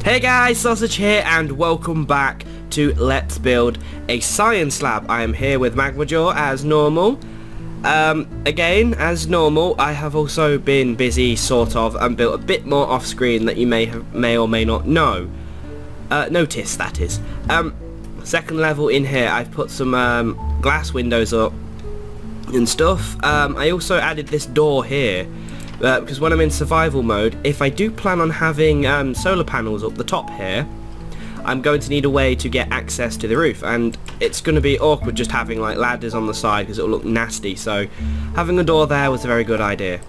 Hey guys, Sausage here and welcome back to Let's Build a Science Lab. I am here with Magmajaw as normal. Again, as normal, I have also been busy sort of and built a bit more off screen that you may or may not know. Notice, that is. Second level in here, I've put some glass windows up and stuff. I also added this door here. Because when I'm in survival mode, if I do plan on having solar panels up the top here, I'm going to need a way to get access to the roof, and it's going to be awkward just having like ladders on the side because it'll look nasty, so having a door there was a very good idea.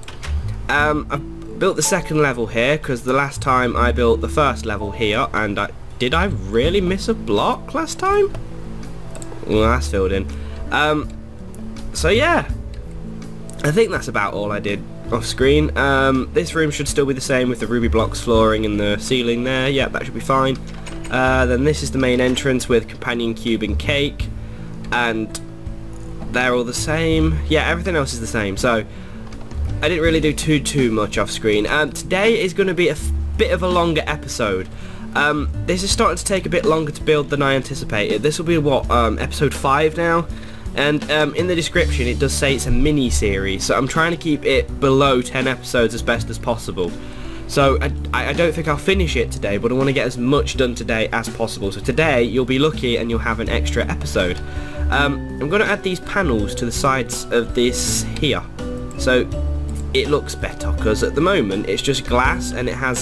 I've built the second level here because the last time I built the first level here, and did I really miss a block last time? Well, that's filled in. So yeah, I think that's about all I did off screen. This room should still be the same with the ruby blocks flooring and the ceiling there. Yeah, that should be fine. Then this is the main entrance with companion cube and cake, and they're all the same. Yeah, everything else is the same, so I didn't really do too much off screen. Today is going to be a bit of a longer episode. This is starting to take a bit longer to build than I anticipated. This will be what, episode 5 now? And in the description it does say it's a mini-series, so I'm trying to keep it below 10 episodes as best as possible. So I don't think I'll finish it today, but I want to get as much done today as possible. So today you'll be lucky and you'll have an extra episode. I'm going to add these panels to the sides of this here, so it looks better, because at the moment it's just glass and it has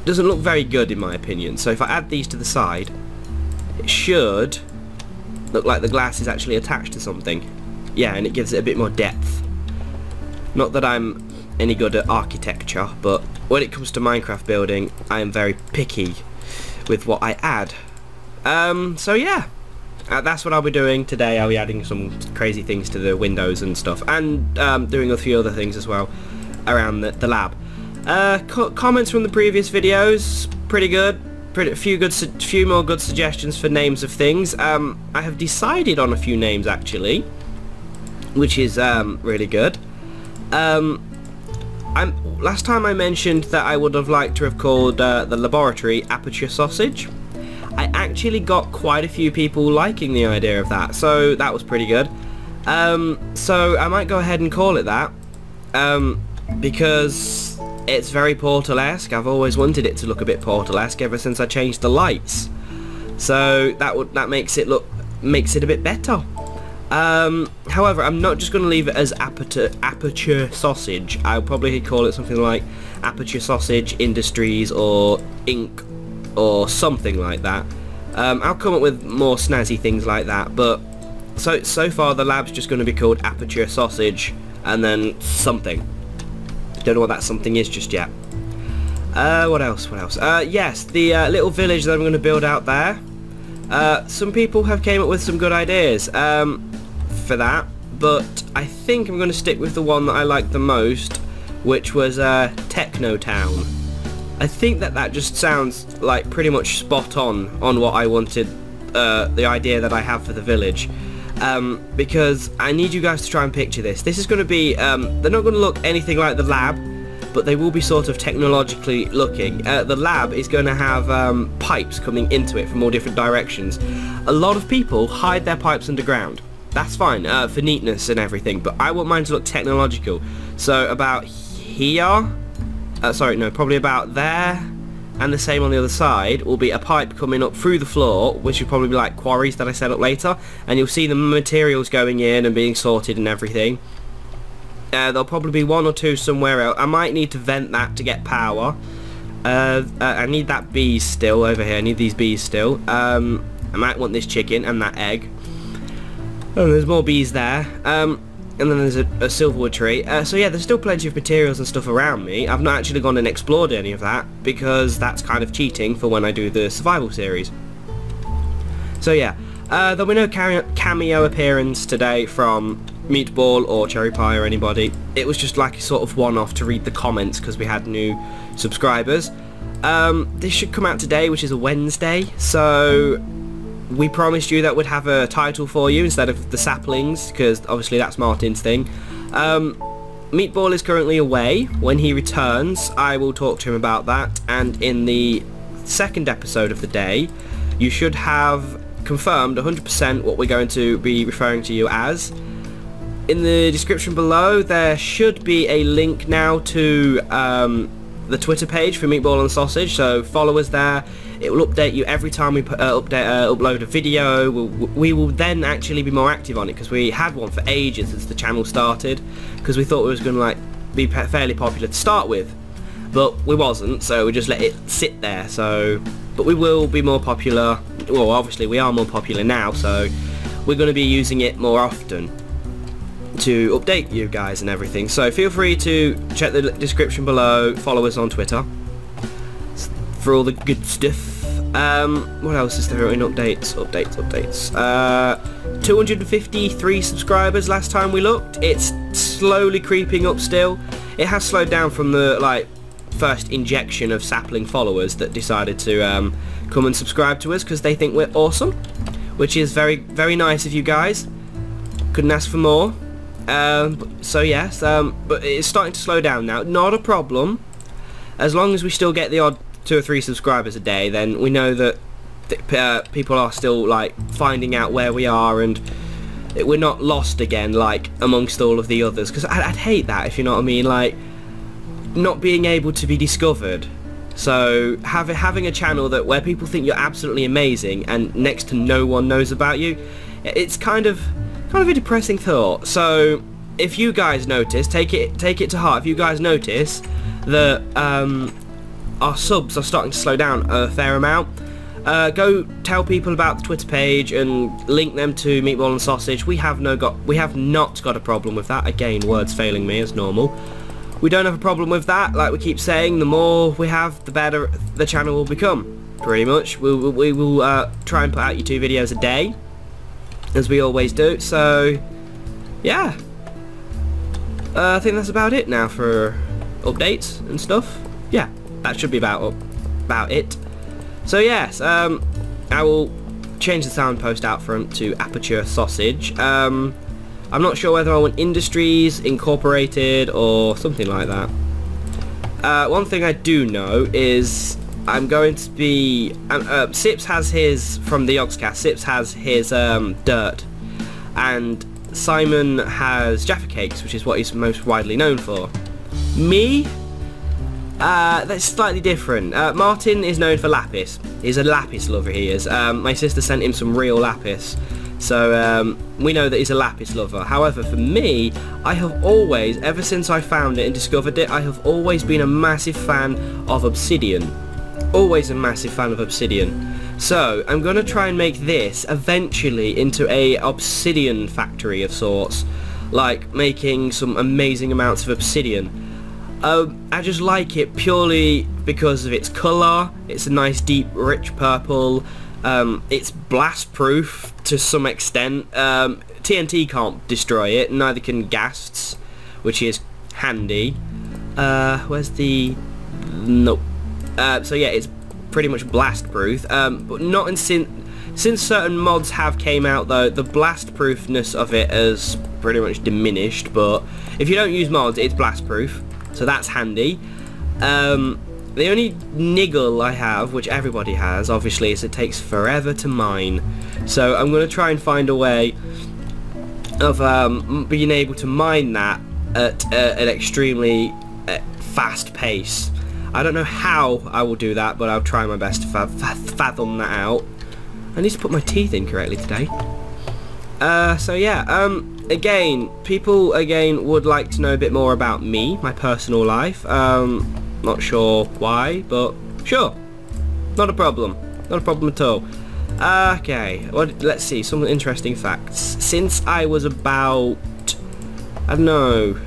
doesn't look very good in my opinion. So if I add these to the side, it should look like the glass is actually attached to something. Yeah, and it gives it a bit more depth. Not that I'm any good at architecture, but when it comes to Minecraft building, I am very picky with what I add. So yeah, that's what I'll be doing today. I'll be adding some crazy things to the windows and stuff, and doing a few other things as well around the lab. Comments from the previous videos, pretty good. Few more good suggestions for names of things. I have decided on a few names actually, which is really good. Last time I mentioned that I would have liked to have called the laboratory Aperture Sausage. I actually got quite a few people liking the idea of that, so that was pretty good. So I might go ahead and call it that, because it's very Portal-esque. I've always wanted it to look a bit Portal-esque ever since I changed the lights. So that makes it a bit better. However, I'm not just going to leave it as Aperture Sausage. I'll probably call it something like Aperture Sausage Industries or Inc. or something like that. I'll come up with more snazzy things like that, but so far the lab's just going to be called Aperture Sausage and then something. Don't know what that something is just yet. What else? Yes, the little village that I'm going to build out there. Some people have came up with some good ideas for that, but I think I'm going to stick with the one that I liked the most, which was Techno Town. I think that just sounds like pretty much spot on what I wanted, the idea that I have for the village. Because I need you guys to try and picture this. This is going to be, they're not going to look anything like the lab, but they will be sort of technologically looking. The lab is going to have pipes coming into it from all different directions. A lot of people hide their pipes underground. That's fine, for neatness and everything, but I want mine to look technological. So about here, sorry, no, probably about there, and the same on the other side will be a pipe coming up through the floor, which will probably be like quarries that I set up later, and you'll see the materials going in and being sorted and everything. There'll probably be one or two somewhere else. I might need to vent that to get power. I need that bees still over here. I need these bees still. I might want this chicken and that egg. Oh, there's more bees there. And then there's a silverwood tree. So yeah, there's still plenty of materials and stuff around me. I've not actually gone and explored any of that, because that's kind of cheating for when I do the survival series. So yeah, there'll be no cameo appearance today from Meatball or Cherry Pie or anybody. It was just like a sort of one-off to read the comments because we had new subscribers. This should come out today, which is a Wednesday, so we promised you that we'd have a title for you instead of the saplings, because obviously that's Martin's thing. Meatball is currently away. When he returns, I will talk to him about that, and in the second episode of the day, you should have confirmed 100% what we're going to be referring to you as. In the description below, there should be a link now to the Twitter page for Meatball and Sausage, so follow us there. It will update you every time we upload a video. We will then actually be more active on it, because we had one for ages since the channel started, because we thought it was going to like be fairly popular to start with, but we wasn't, so we just let it sit there. So, but we will be more popular. Well, obviously we are more popular now, so we're going to be using it more often to update you guys and everything. So feel free to check the description below, follow us on Twitter for all the good stuff. What else is there in updates? 253 subscribers last time we looked. It's slowly creeping up still. It has slowed down from the like first injection of sapling followers that decided to come and subscribe to us because they think we're awesome, which is very, very nice of you guys. Couldn't ask for more. So yes, but it's starting to slow down now. Not a problem. As long as we still get the odd 2 or 3 subscribers a day, then we know that people are still like finding out where we are, and we're not lost again like amongst all of the others, because I'd hate that, if you know what I mean, like not being able to be discovered. So having a channel that where people think you're absolutely amazing and next to no one knows about you, it's kind of a depressing thought. So if you guys notice, take it to heart. If you guys notice that our subs are starting to slow down a fair amount, go tell people about the Twitter page and link them to Meatball and Sausage. We have not got a problem with that. Again, words failing me as normal. We don't have a problem with that. Like we keep saying, the more we have, the better the channel will become. Pretty much. We will try and put out you 2 videos a day, as we always do. So yeah, I think that's about it now for updates and stuff. Yeah, that should be about it. So yes, I will change the sound post out front to Aperture Sausage. I'm not sure whether I want Industries, Incorporated, or something like that. One thing I do know is I'm going to be... Sips has his, from the Yogscraft, Sips has his dirt, and Simon has Jaffa Cakes, which is what he's most widely known for. Me? That's slightly different. Martin is known for lapis. He's a lapis lover, he is. My sister sent him some real lapis, so we know that he's a lapis lover. However, for me, I have always, ever since I found it and discovered it, I have always been a massive fan of Obsidian. Always a massive fan of Obsidian. So I'm going to try and make this eventually into a Obsidian factory of sorts, like making some amazing amounts of Obsidian. I just like it purely because of its colour. It's a nice deep rich purple. It's blast proof to some extent. TNT can't destroy it, neither can ghasts, which is handy. Where's the... Nope. So yeah, it's pretty much blast proof, but not in since certain mods have came out though, the blast proofness of it has pretty much diminished. But if you don't use mods, it's blast proof, so that's handy. The only niggle I have, which everybody has obviously, is it takes forever to mine. So I'm going to try and find a way of being able to mine that at an extremely fast pace. I don't know how I will do that, but I'll try my best to fathom that out. I need to put my teeth in correctly today. So yeah, again, people would like to know a bit more about me, my personal life. Not sure why, but sure, not a problem at all. Okay, well, let's see some interesting facts. Since I was about, I don't know,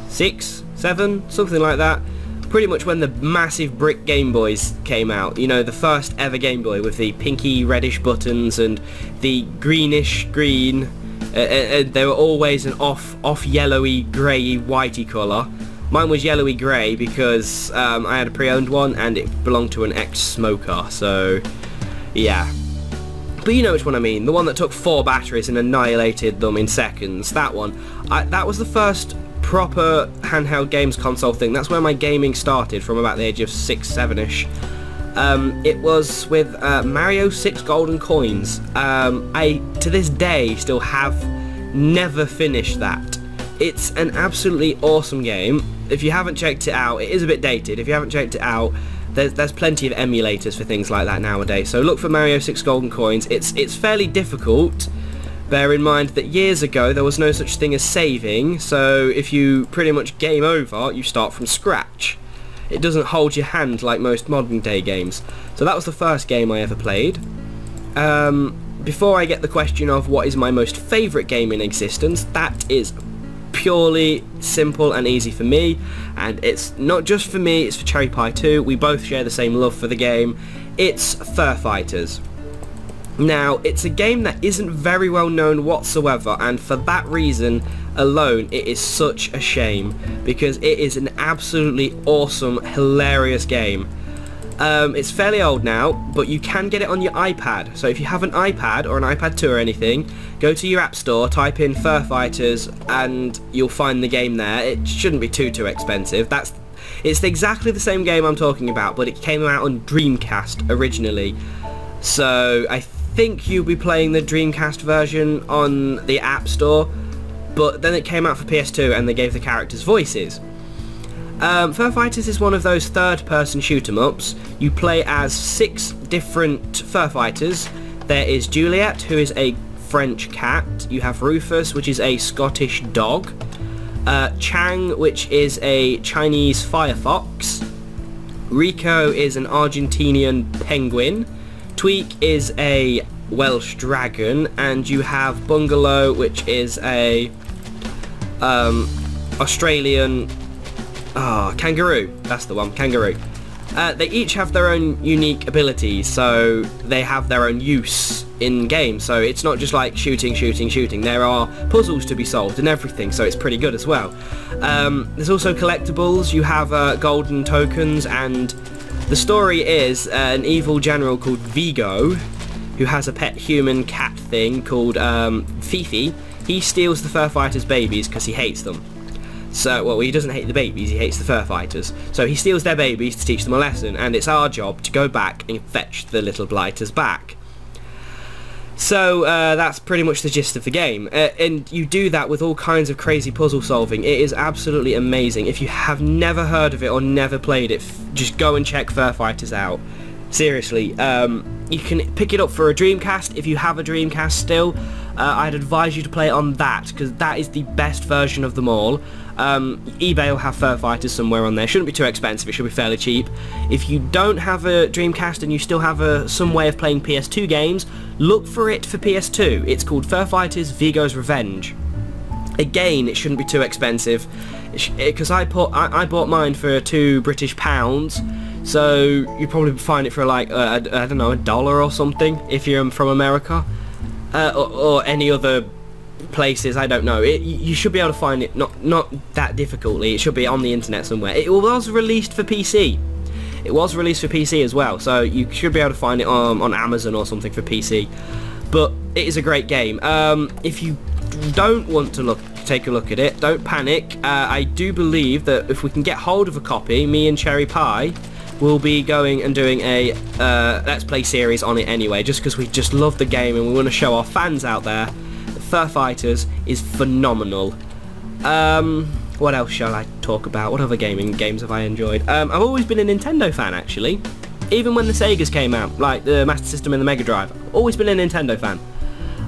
6, 7, something like that, pretty much when the massive brick Game Boys came out, you know, the first ever Game Boy with the pinky reddish buttons and the greenish green, they were always an off yellowy grey whitey colour. Mine was yellowy grey because I had a pre-owned one and it belonged to an ex-smoker, so yeah. But you know which one I mean, the one that took 4 batteries and annihilated them in seconds. That one. That was the first proper handheld games console thing. That's where my gaming started, from about the age of 6, 7ish. It was with Mario 6 Golden Coins. I, to this day, still have never finished that. It's an absolutely awesome game. If you haven't checked it out, it is a bit dated. If you haven't checked it out, there's plenty of emulators for things like that nowadays. So look for Mario 6 Golden Coins. It's fairly difficult. Bear in mind that years ago there was no such thing as saving, so if you pretty much game over, you start from scratch. It doesn't hold your hand like most modern day games. So that was the first game I ever played. Before I get the question of what is my most favourite game in existence, that is purely simple and easy for me, and it's not just for me, it's for Cherry Pie too. We both share the same love for the game. It's Fur Fighters. Now, it's a game that isn't very well known whatsoever, and for that reason alone it is such a shame, because it is an absolutely awesome, hilarious game. It's fairly old now, but you can get it on your iPad. So if you have an iPad or an iPad 2 or anything, go to your app store, type in Fur Fighters, and you'll find the game there. It shouldn't be too expensive. It's exactly the same game I'm talking about, but it came out on Dreamcast originally. So I think you'll be playing the Dreamcast version on the App Store, but then it came out for PS2 and they gave the characters voices. Fur Fighters is one of those third-person shoot-em-ups. You play as 6 different fur fighters. There is Juliet, who is a French cat. You have Rufus, which is a Scottish dog. Chang, which is a Chinese firefox. Rico is an Argentinian penguin. Tweak is a Welsh dragon, and you have Bungalow, which is a Australian kangaroo. That's the one, kangaroo. They each have their own unique abilities, so they have their own use in game. So it's not just like shooting. There are puzzles to be solved and everything, so it's pretty good as well. There's also collectibles. You have golden tokens, and the story is an evil general called Vigo, who has a pet human cat thing called Fifi. He steals the Fur Fighters' babies because he hates them. So, well, he doesn't hate the babies, he hates the Fur Fighters. So he steals their babies to teach them a lesson, and it's our job to go back and fetch the little blighters back. So that's pretty much the gist of the game, and you do that with all kinds of crazy puzzle solving. It is absolutely amazing. If you have never heard of it or never played it, just go and check Fur Fighters out. Seriously, you can pick it up for a Dreamcast. If you have a Dreamcast still, I'd advise you to play it on that, because that is the best version of them all. eBay will have Fur Fighters somewhere on there. Shouldn't be too expensive, it should be fairly cheap. If you don't have a Dreamcast and you still have some way of playing PS2 games, look for it for PS2. It's called Fur Fighters Vigo's Revenge. Again, it shouldn't be too expensive, because I bought mine for £2 so you probably find it for like I don't know, $1 or something if you're from America, or any other places. I don't know. You should be able to find it not that difficultly. It should be on the internet somewhere. It was released for PC. It was released for PC as well, so you should be able to find it on Amazon or something for PC. But it is a great game. If you don't want to take a look at it, don't panic. I do believe that if we can get hold of a copy, me and Cherry Pie will be going and doing a Let's Play series on it anyway, just because we just love the game and we want to show our fans out there that Fur Fighters is phenomenal. What else shall I talk about? What other games have I enjoyed? I've always been a Nintendo fan, actually. Even when the Segas came out, like the Master System and the Mega Drive, I've always been a Nintendo fan.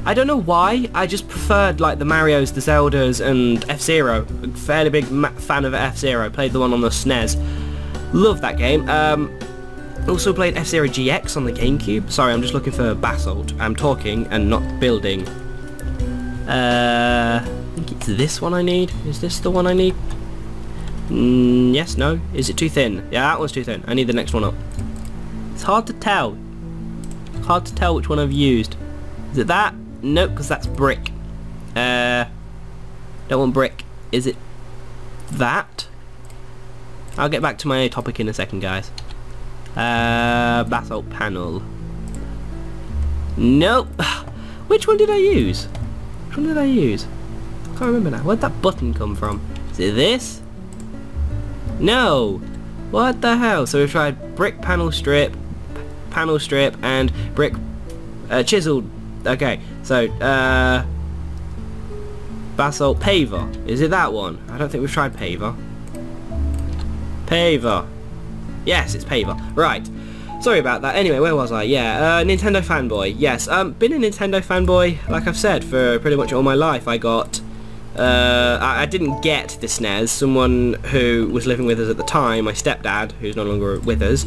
I don't know why, I just preferred like the Marios, the Zeldas, and F-Zero. A fairly big fan of F-Zero, played the one on the SNES. Love that game. Also played F-Zero GX on the GameCube. Sorry, I'm just looking for Basalt. I'm talking and not building. I think it's this one I need. Is this the one I need? Yes, no. Is it too thin? Yeah, that one's too thin. I need the next one up. It's hard to tell. It's hard to tell which one I've used. Is it that? Nope, because that's brick. Don't want brick. Is it that? I'll get back to my topic in a second, guys. Basalt panel. Nope. Which one did I use? Which one did I use? I can't remember now. Where'd that button come from? Is it this? No. What the hell? So we've tried brick panel strip, and brick chiseled. Okay, so basalt paver. Is it that one? I don't think we've tried paver. Paver. Yes, it's paver. Right. Sorry about that. Anyway, where was I? Yeah, Nintendo fanboy. Yes, been a Nintendo fanboy, like I've said, for pretty much all my life. I got, I didn't get the SNES. Someone who was living with us at the time, my stepdad, who's no longer with us,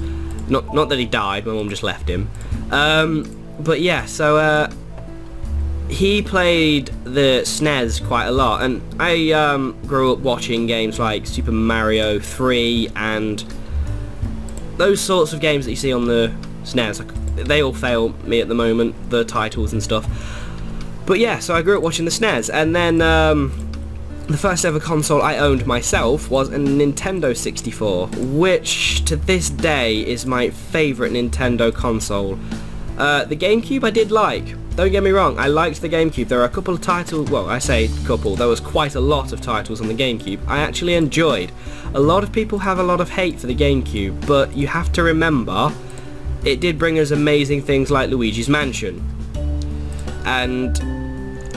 not that he died, my mum just left him. But yeah, so, he played the SNES quite a lot, and I, grew up watching games like Super Mario 3 and those sorts of games that you see on the SNES. They all fail me at the moment, the titles and stuff. But yeah, so I grew up watching the SNES, and then the first ever console I owned myself was a Nintendo 64, which to this day is my favourite Nintendo console. The GameCube I did like, don't get me wrong, I liked the GameCube. There are a couple of titles, well, I say couple, there was quite a lot of titles on the GameCube I actually enjoyed. A lot of people have a lot of hate for the GameCube, but you have to remember, it did bring us amazing things like Luigi's Mansion. And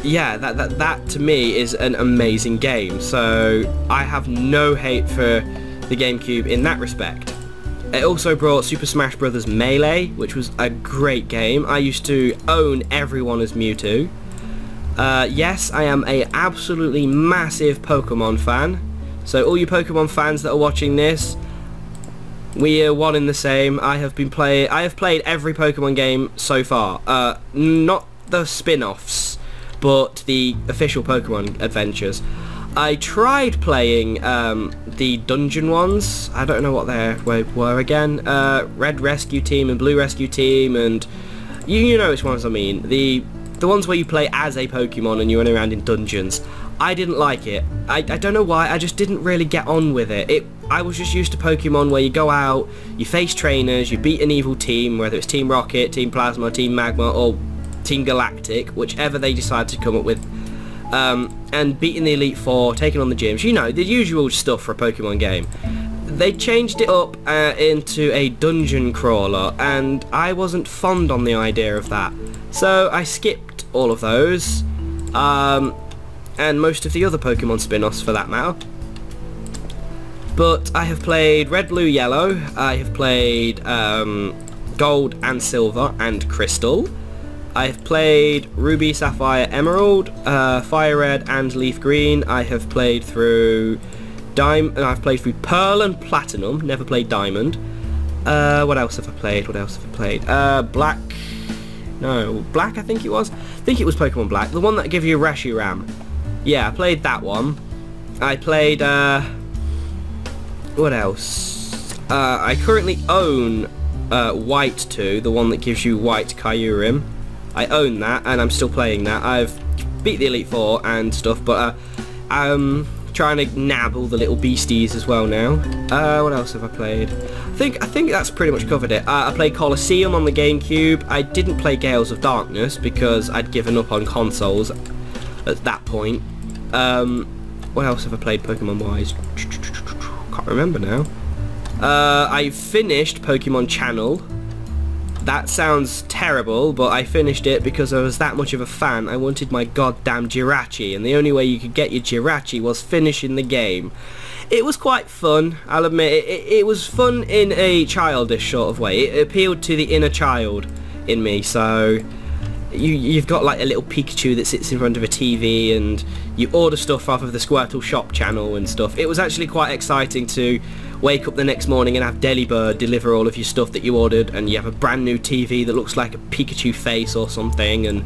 yeah, that to me is an amazing game, so I have no hate for the GameCube in that respect. It also brought Super Smash Bros. Melee, which was a great game. I used to own everyone as Mewtwo. Yes, I am a absolutely massive Pokemon fan. So all you Pokemon fans that are watching this, we are one in the same. I have played every Pokemon game so far. Not the spin-offs, but the official Pokemon adventures. I tried playing the dungeon ones. I don't know what they were again. Red Rescue Team and Blue Rescue Team, and you know which ones I mean. The ones where you play as a Pokemon and you run around in dungeons. I didn't like it. I don't know why. I just didn't really get on with it. I was just used to Pokemon where you go out, you face trainers, you beat an evil team, whether it's Team Rocket, Team Plasma, Team Magma, or Team Galactic, whichever they decide to come up with. And beating the Elite Four, taking on the gyms, you know, the usual stuff for a Pokemon game. They changed it up into a dungeon crawler, and I wasn't fond on the idea of that. So I skipped all of those, and most of the other Pokemon spin-offs for that matter. But I have played Red, Blue, Yellow, I have played Gold and Silver and Crystal. I have played Ruby, Sapphire, Emerald, Fire Red and Leaf Green. I have played through I've played through Pearl and Platinum, never played Diamond. What else have I played? Black. No, Black I think it was. I think it was Pokemon Black, the one that gave you Reshiram. Yeah, I played that one. I played, what else? I currently own White 2, the one that gives you White Kyurem. I own that, and I'm still playing that. I've beat the Elite Four and stuff, but I'm trying to nab all the little beasties as well now. What else have I played? I think that's pretty much covered it. I played Colosseum on the GameCube. I didn't play Gales of Darkness because I'd given up on consoles at that point. What else have I played Pokemon-wise? Can't remember now. I finished Pokemon Channel. That sounds terrible, but I finished it because I was that much of a fan. I wanted my goddamn Jirachi, and the only way you could get your Jirachi was finishing the game. It was quite fun, I'll admit. It was fun in a childish sort of way. It appealed to the inner child in me, so you've got like a little Pikachu that sits in front of a TV, and you order stuff off of the Squirtle shop channel and stuff. It was actually quite exciting to wake up the next morning and have Delibird deliver all of your stuff that you ordered, and you have a brand new TV that looks like a Pikachu face or something, and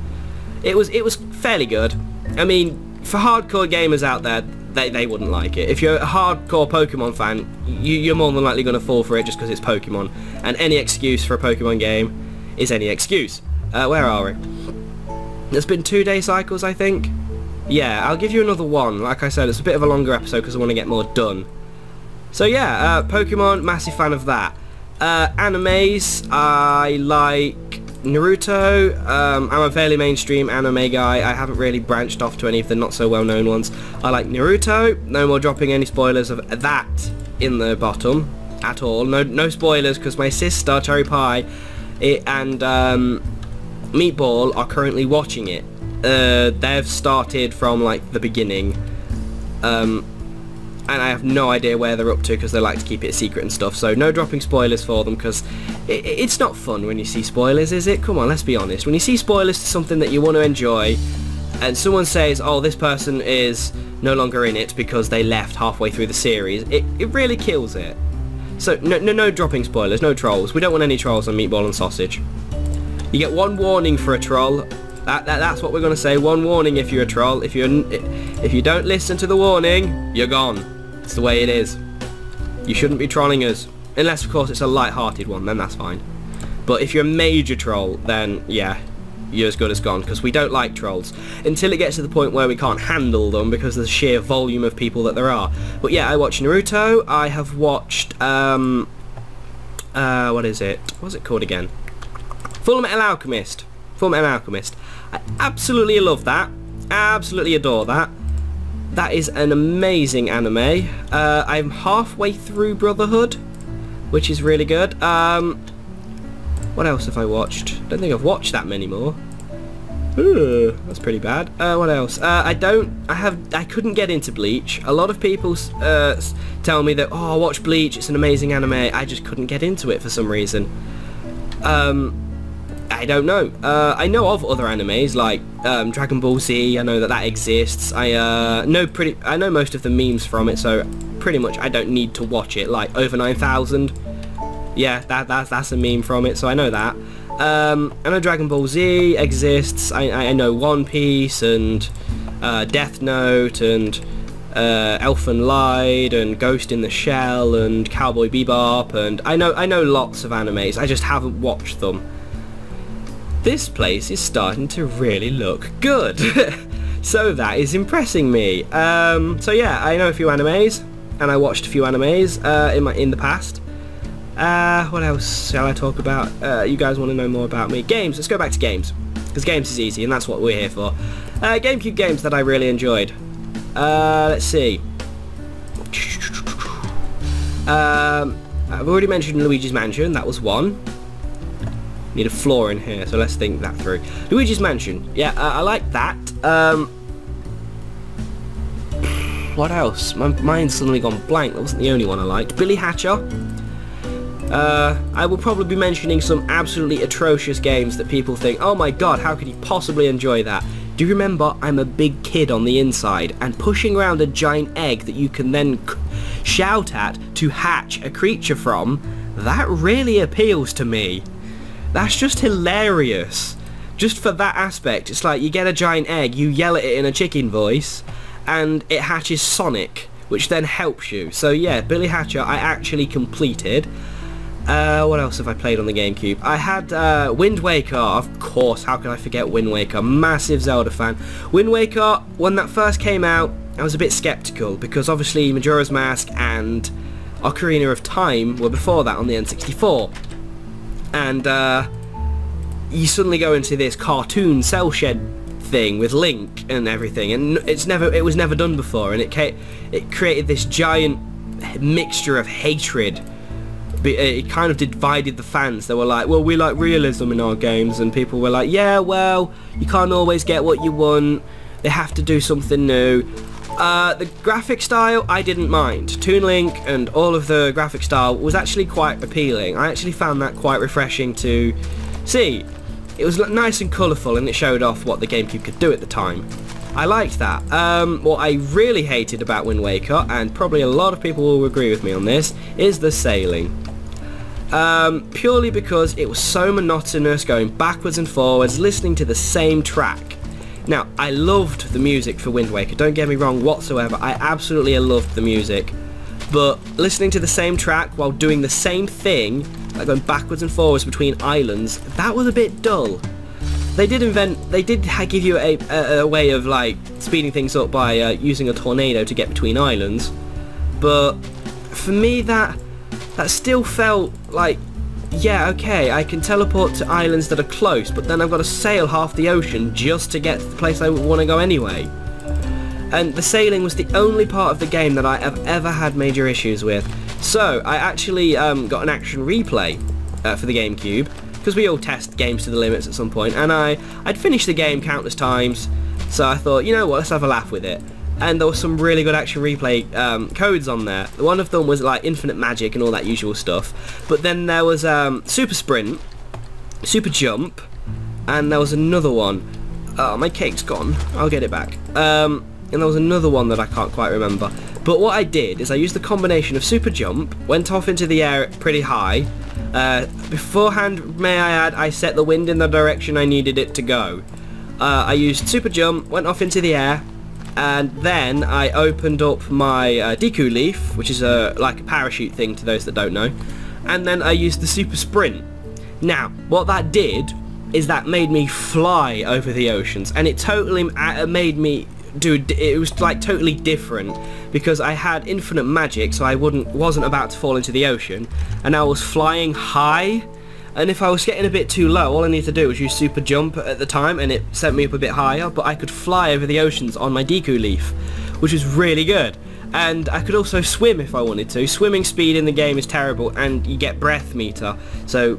it was fairly good. I mean, for hardcore gamers out there, they wouldn't like it. If you're a hardcore Pokemon fan, you're more than likely going to fall for it just because it's Pokemon, and any excuse for a Pokemon game is any excuse. Where are we? There's been 2-day cycles, I think. Yeah, I'll give you another one. Like I said, it's a bit of a longer episode because I want to get more done. So yeah, Pokemon, massive fan of that. Animes, I like Naruto. I'm a fairly mainstream anime guy. I haven't really branched off to any of the not so well known ones. I like Naruto. No more dropping any spoilers of that in the bottom at all. No spoilers, because my sister Cherry Pie and Meatball are currently watching it. They've started from like the beginning, and I have no idea where they're up to because they like to keep it secret and stuff. So no dropping spoilers for them, because it's not fun when you see spoilers, is it? Come on, let's be honest. When you see spoilers to something that you want to enjoy, and someone says, oh, this person is no longer in it because they left halfway through the series, it really kills it. So no dropping spoilers, no trolls. We don't want any trolls on Meatball and Sausage. You get one warning for a troll. That's what we're going to say. One warning if you're a troll. If you don't listen to the warning, you're gone. It's the way it is. You shouldn't be trolling us. Unless, of course, it's a light-hearted one, then that's fine. But if you're a major troll, then, yeah, you're as good as gone, because we don't like trolls. Until it gets to the point where we can't handle them because of the sheer volume of people that there are. But yeah, I watched Naruto. I have watched, what is it? What's it called again? Fullmetal Alchemist. Fullmetal Alchemist. I absolutely love that. Absolutely adore that. That is an amazing anime. I'm halfway through Brotherhood, which is really good. What else have I watched? Don't think I've watched that many more. Ooh, that's pretty bad. What else? I couldn't get into Bleach. A lot of people tell me that, oh, watch Bleach, it's an amazing anime. I just couldn't get into it for some reason. I don't know. I know of other animes like Dragon Ball Z. I know that exists. I know most of the memes from it, so pretty much I don't need to watch it. Like Over 9000. Yeah, that's a meme from it, so I know that. I know Dragon Ball Z exists. I know One Piece and Death Note and Elfen Lied and Ghost in the Shell and Cowboy Bebop, and I know lots of animes. I just haven't watched them. This place is starting to really look good. So that is impressing me. So yeah, I know a few animes, and I watched a few animes in the past. What else shall I talk about? You guys want to know more about me? Games. Let's go back to games, because games is easy, and that's what we're here for. GameCube games that I really enjoyed. Let's see. I've already mentioned Luigi's Mansion. That was one. Need a floor in here, so let's think that through. Luigi's Mansion. Yeah, I like that. What else? My mind's suddenly gone blank. That wasn't the only one I liked. Billy Hatcher. I will probably be mentioning some absolutely atrocious games that people think, oh my god, how could you possibly enjoy that? Do you remember I'm a big kid on the inside, and pushing around a giant egg that you can then shout at to hatch a creature from? That really appeals to me. That's just hilarious. Just for that aspect, it's like you get a giant egg, you yell at it in a chicken voice, and it hatches Sonic, which then helps you. So yeah, Billy Hatcher I actually completed. What else have I played on the GameCube? I had Wind Waker, of course, how could I forget Wind Waker? Massive Zelda fan. Wind Waker, when that first came out, I was a bit skeptical, because obviously Majora's Mask and Ocarina of Time were before that on the N64. And you suddenly go into this cartoon cell shade thing with Link and everything, and it was never done before, and it created this giant mixture of hatred. It kind of divided the fans. They were like, well, we like realism in our games, and people were like, yeah, well, you can't always get what you want, they have to do something new. The graphic style I didn't mind. Toon Link and all of the graphic style was actually quite appealing. I actually found that quite refreshing to see. It was nice and colourful, and it showed off what the GameCube could do at the time. I liked that. What I really hated about Wind Waker, and probably a lot of people will agree with me on this, is the sailing. Purely because it was so monotonous, going backwards and forwards, listening to the same track. Now, I loved the music for Wind Waker, don't get me wrong whatsoever, I absolutely loved the music, but listening to the same track while doing the same thing, like going backwards and forwards between islands, that was a bit dull. They did give you a way of like speeding things up by using a tornado to get between islands, but for me that still felt like yeah, okay, I can teleport to islands that are close, but then I've got to sail half the ocean just to get to the place I want to go anyway. And the sailing was the only part of the game that I have ever had major issues with. So, I actually got an action replay for the GameCube, because we all test games to the limits at some point, and I'd finished the game countless times, so I thought, you know what, let's have a laugh with it. And there was some really good action replay codes on there. One of them was like infinite magic and all that usual stuff, but then there was super sprint, super jump, and there was another one. Oh, my cake's gone, I'll get it back. And there was another one that I can't quite remember. But what I did is I used the combination of super jump, went off into the air pretty high. Beforehand, may I add, I set the wind in the direction I needed it to go. I used super jump, went off into the air, and then I opened up my Deku leaf, which is like a parachute thing to those that don't know, and then I used the super sprint. Now, what that did is that made me fly over the oceans, and it totally made me it was like totally different, because I had infinite magic, so I wasn't about to fall into the ocean, and I was flying high, and if I was getting a bit too low, all I needed to do was use super jump at the time, and it sent me up a bit higher, but I could fly over the oceans on my Deku leaf, which was really good. And I could also swim if I wanted to. Swimming speed in the game is terrible, and you get breath meter, so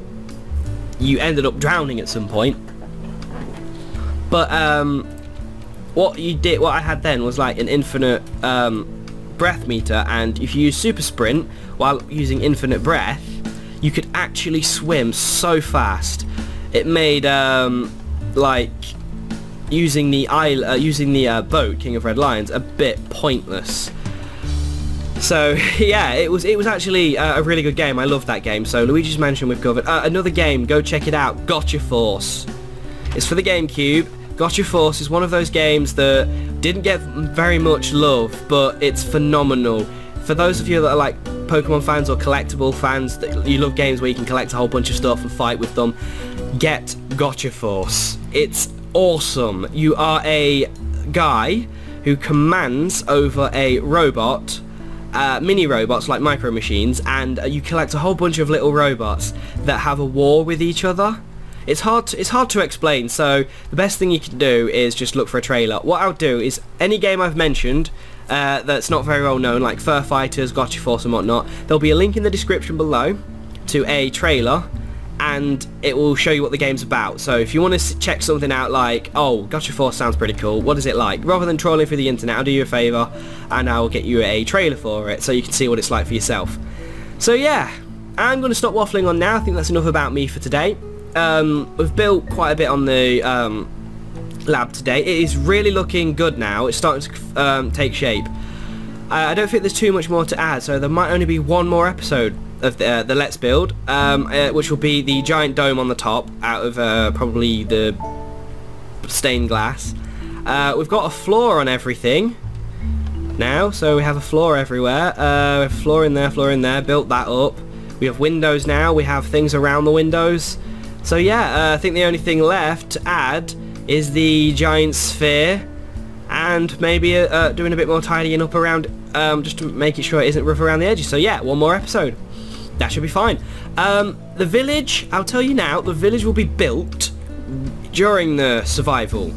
you ended up drowning at some point. But what I had then was like an infinite breath meter, and if you use super sprint while using infinite breath, you could actually swim so fast. It made like using the boat, King of Red Lions, a bit pointless. So yeah, it was actually a really good game. I loved that game. So Luigi's Mansion we've covered. Another game, go check it out, Gotcha Force. It's for the GameCube. Gotcha Force is one of those games that didn't get very much love, but it's phenomenal. For those of you that are like Pokemon fans or collectible fans, that you love games where you can collect a whole bunch of stuff and fight with them, get Gotcha Force. It's awesome. You are a guy who commands over a robot, mini robots like micro machines, and you collect a whole bunch of little robots that have a war with each other. It's hard to explain, so the best thing you can do is just look for a trailer. What I'll do is any game I've mentioned that's not very well known, like Fur Fighters, Gotcha Force and whatnot, there'll be a link in the description below to a trailer, and it will show you what the game's about. So if you want to check something out like, oh, Gotcha Force sounds pretty cool, what is it like? Rather than trawling through the internet, I'll do you a favour and I'll get you a trailer for it so you can see what it's like for yourself. So yeah, I'm going to stop waffling on now. I think that's enough about me for today. We've built quite a bit on the lab today. It is really looking good now. It's starting to take shape. I don't think there's too much more to add, so there might only be one more episode of the Let's Build, which will be the giant dome on the top out of probably the stained glass. We've got a floor on everything now, so we have a floor everywhere. We have a floor in there, built that up. We have windows now, we have things around the windows. So yeah, I think the only thing left to add is the giant sphere, and maybe doing a bit more tidying up around, just to make it sure it isn't rough around the edges. So yeah, one more episode. That should be fine. The village, I'll tell you now, the village will be built during the survival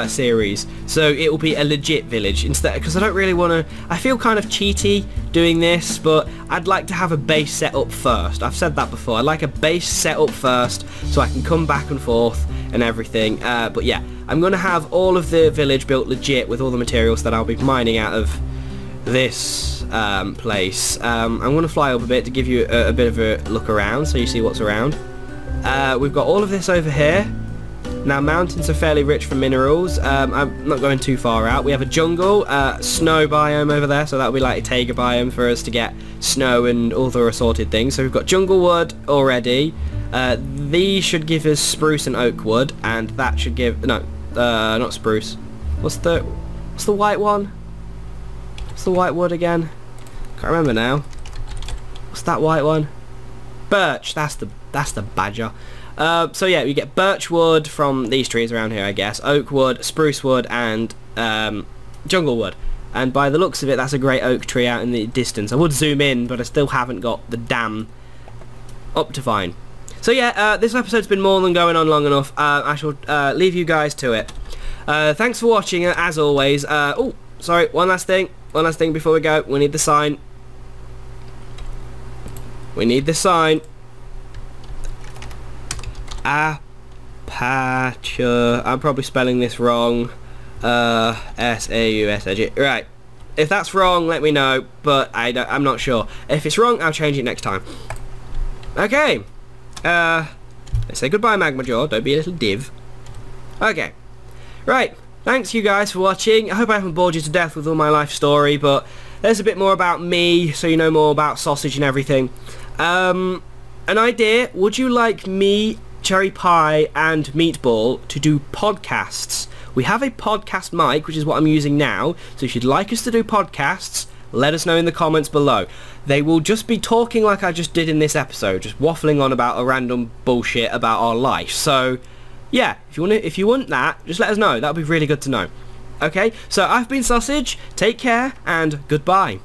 series, so it will be a legit village instead, because I don't really want to, I feel kind of cheaty doing this, but I'd like to have a base set up first. I've said that before. I'd like a base set up first so I can come back and forth and everything, but yeah, I'm going to have all of the village built legit with all the materials that I'll be mining out of this place. I'm going to fly up a bit to give you a bit of a look around so you see what's around. We've got all of this over here. Now, mountains are fairly rich for minerals. I'm not going too far out. We have a jungle, snow biome over there, so that'll be like a taiga biome for us to get snow and all the assorted things. So we've got jungle wood already. These should give us spruce and oak wood, and that should give, no, not spruce. What's the white one? What's the white wood again? Can't remember now. What's that white one? Birch. That's the badger. So yeah, we get birch wood from these trees around here, I guess. Oak wood, spruce wood, and jungle wood. And by the looks of it, that's a great oak tree out in the distance. I would zoom in, but I still haven't got the damn Optifine. So yeah, this episode's been more than going on long enough. I shall leave you guys to it. Thanks for watching, as always. Oh, sorry, one last thing before we go. We need the sign. We need the sign. Apature. I'm probably spelling this wrong. S-A-U-S-A-G. Right. If that's wrong, let me know, but I'm not sure. If it's wrong, I'll change it next time. Okay. Let's say goodbye, Magma Jaw. Don't be a little div. Okay. Right. Thanks, you guys, for watching. I hope I haven't bored you to death with all my life story, but there's a bit more about me, so you know more about sausage and everything. An idea. Would you like me, Cherry Pie, and Meatball to do podcasts? We have a podcast mic, which is what I'm using now, so if you'd like us to do podcasts, let us know in the comments below. They will just be talking like I just did in this episode, just waffling on about a random bullshit about our life. So, yeah, if you want that, just let us know. That would be really good to know. Okay, so I've been Sausage, take care, and goodbye.